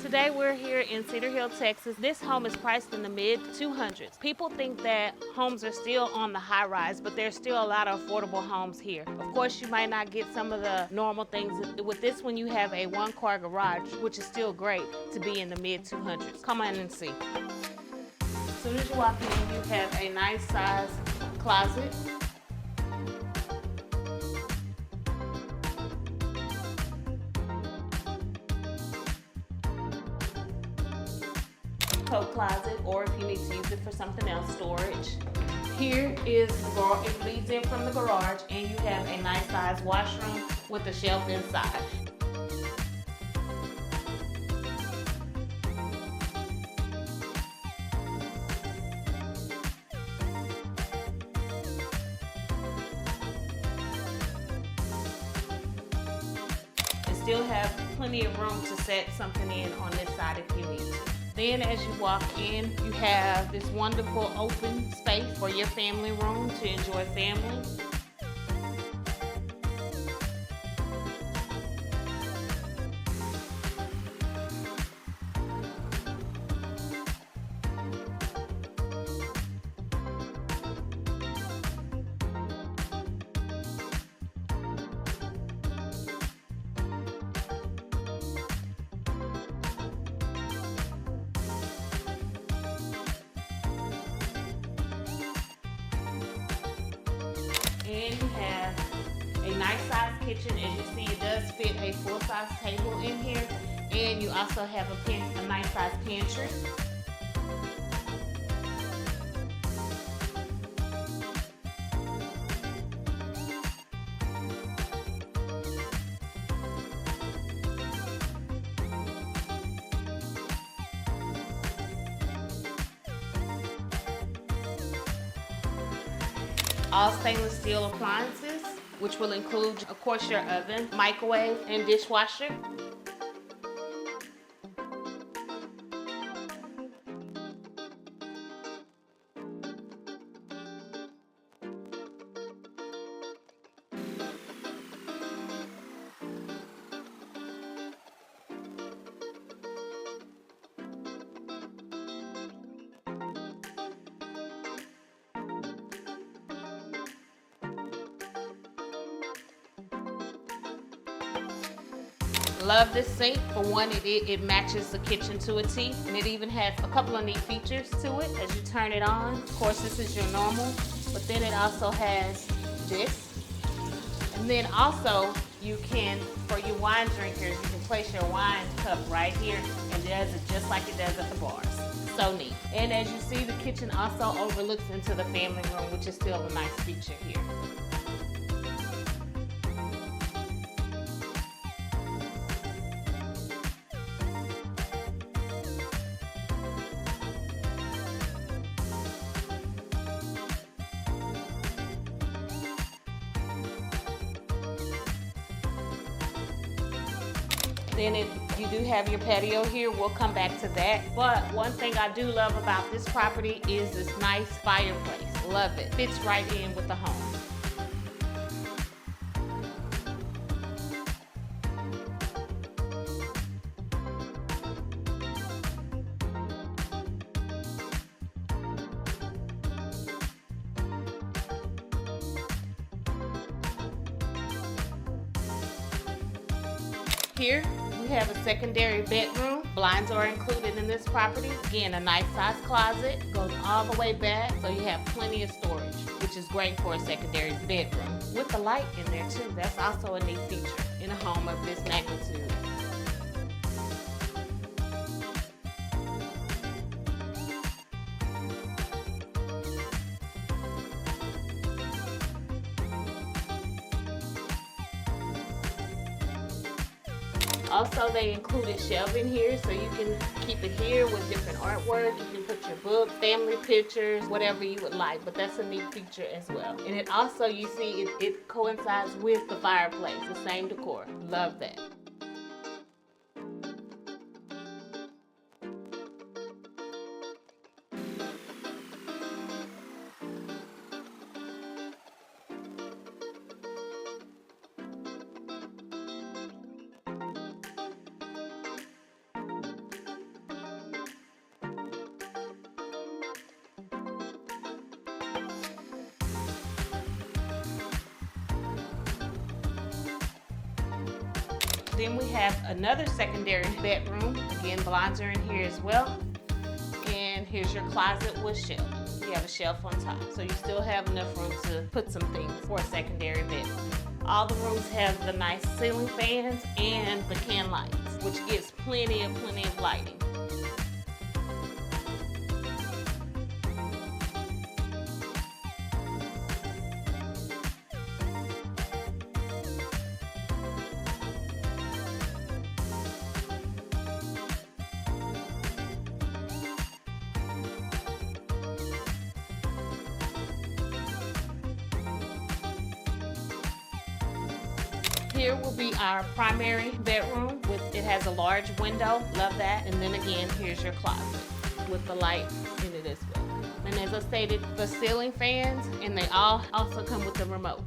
Today we're here in Cedar Hill, Texas. This home is priced in the mid 200s. People think that homes are still on the high rise, but there's still a lot of affordable homes here. Of course, you might not get some of the normal things. With this one, you have a one-car garage, which is still great to be in the mid 200s. Come on and see. As soon as you walk in, you have a nice size closet. Coat closet, or if you need to use it for something else, storage. Here is the garage. It leads in from the garage, and you have a nice size washroom with a shelf inside. And still have plenty of room to set something in on this side if you need to. Then as you walk in, you have this wonderful open space for your family room to enjoy family. And you have a nice size kitchen. As you see, it does fit a full-size table in here. And you also have a nice size pantry. All stainless steel appliances, which will include, of course, your oven, microwave, and dishwasher. Love this sink. For one, it matches the kitchen to a T, and it even has a couple of neat features to it as you turn it on. Of course, this is your normal, but then it also has this. And then also, you can, for your wine drinkers, you can place your wine cup right here, and it does it just like it does at the bars. So neat. And as you see, the kitchen also overlooks into the family room, which is still a nice feature here. Then you do have your patio here. We'll come back to that. But one thing I do love about this property is this nice fireplace. Love it. Fits right in with the home. Here, we have a secondary bedroom. Blinds are included in this property. Again, a nice size closet, goes all the way back, so you have plenty of storage, which is great for a secondary bedroom. With the light in there too, that's also a neat feature in a home of this magnitude. Also, they included shelving here, so you can keep it here with different artwork. You can put your books, family pictures, whatever you would like, but that's a neat feature as well. And it also, you see, it coincides with the fireplace, the same decor. Love that. Then we have another secondary bedroom. Again, blinds are in here as well. And here's your closet with shelf. You have a shelf on top, so you still have enough room to put some things for a secondary bedroom. All the rooms have the nice ceiling fans and the can lights, which gives plenty of lighting. Here will be our primary bedroom. It has a large window, love that. And then again, here's your closet with the light in it as well. And as I stated, the ceiling fans, and they all also come with the remote.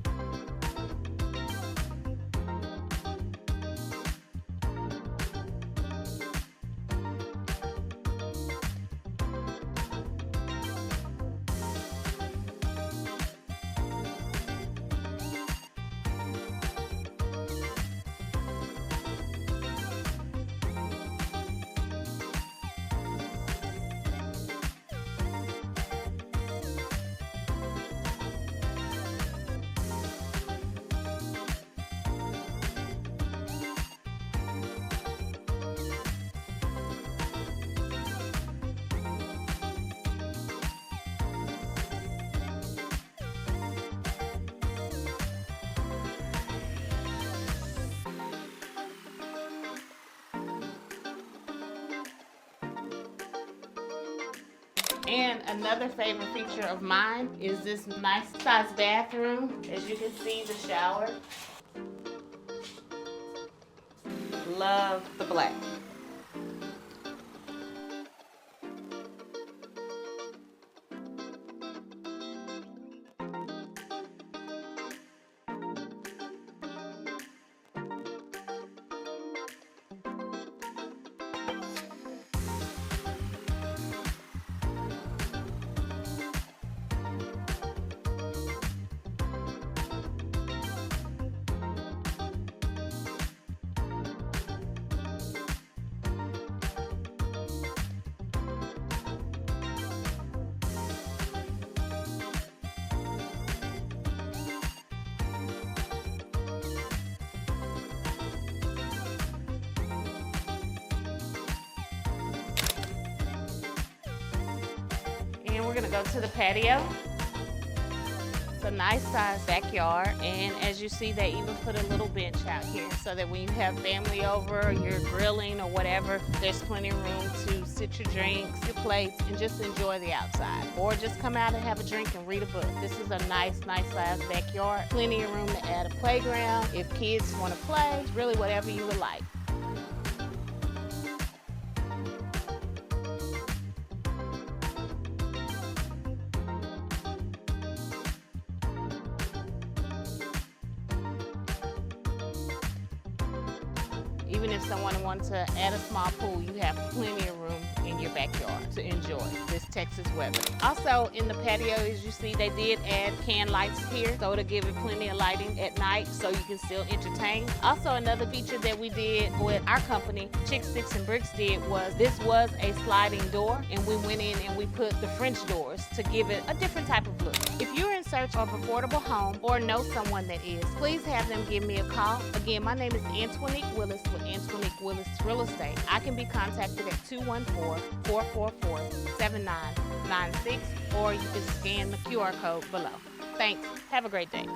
And another favorite feature of mine is this nice size bathroom. As you can see, the shower. Love the black. And we're gonna go to the patio. It's a nice sized backyard, and as you see, they even put a little bench out here so that when you have family over, or you're grilling or whatever, there's plenty of room to sit your drinks, your plates, and just enjoy the outside. Or just come out and have a drink and read a book. This is a nice sized backyard. Plenty of room to add a playground if kids want to play. It's really whatever you would like. Even if someone wants to add a small pool, you have plenty of room in your backyard to enjoy this Texas weather. Also in the patio, as you see, they did add can lights here, so to give it plenty of lighting at night so you can still entertain. Also, another feature that we did with our company, Chick Sticks and Bricks, did was this was a sliding door, and we went in and we put the French doors to give it a different type of look. If you're in search of an affordable home or know someone that is, please have them give me a call. Again, my name is Antonique Willis with Antonique Willis Real Estate. I can be contacted at 214-444-7996, or you can scan the QR code below. Thanks. Have a great day.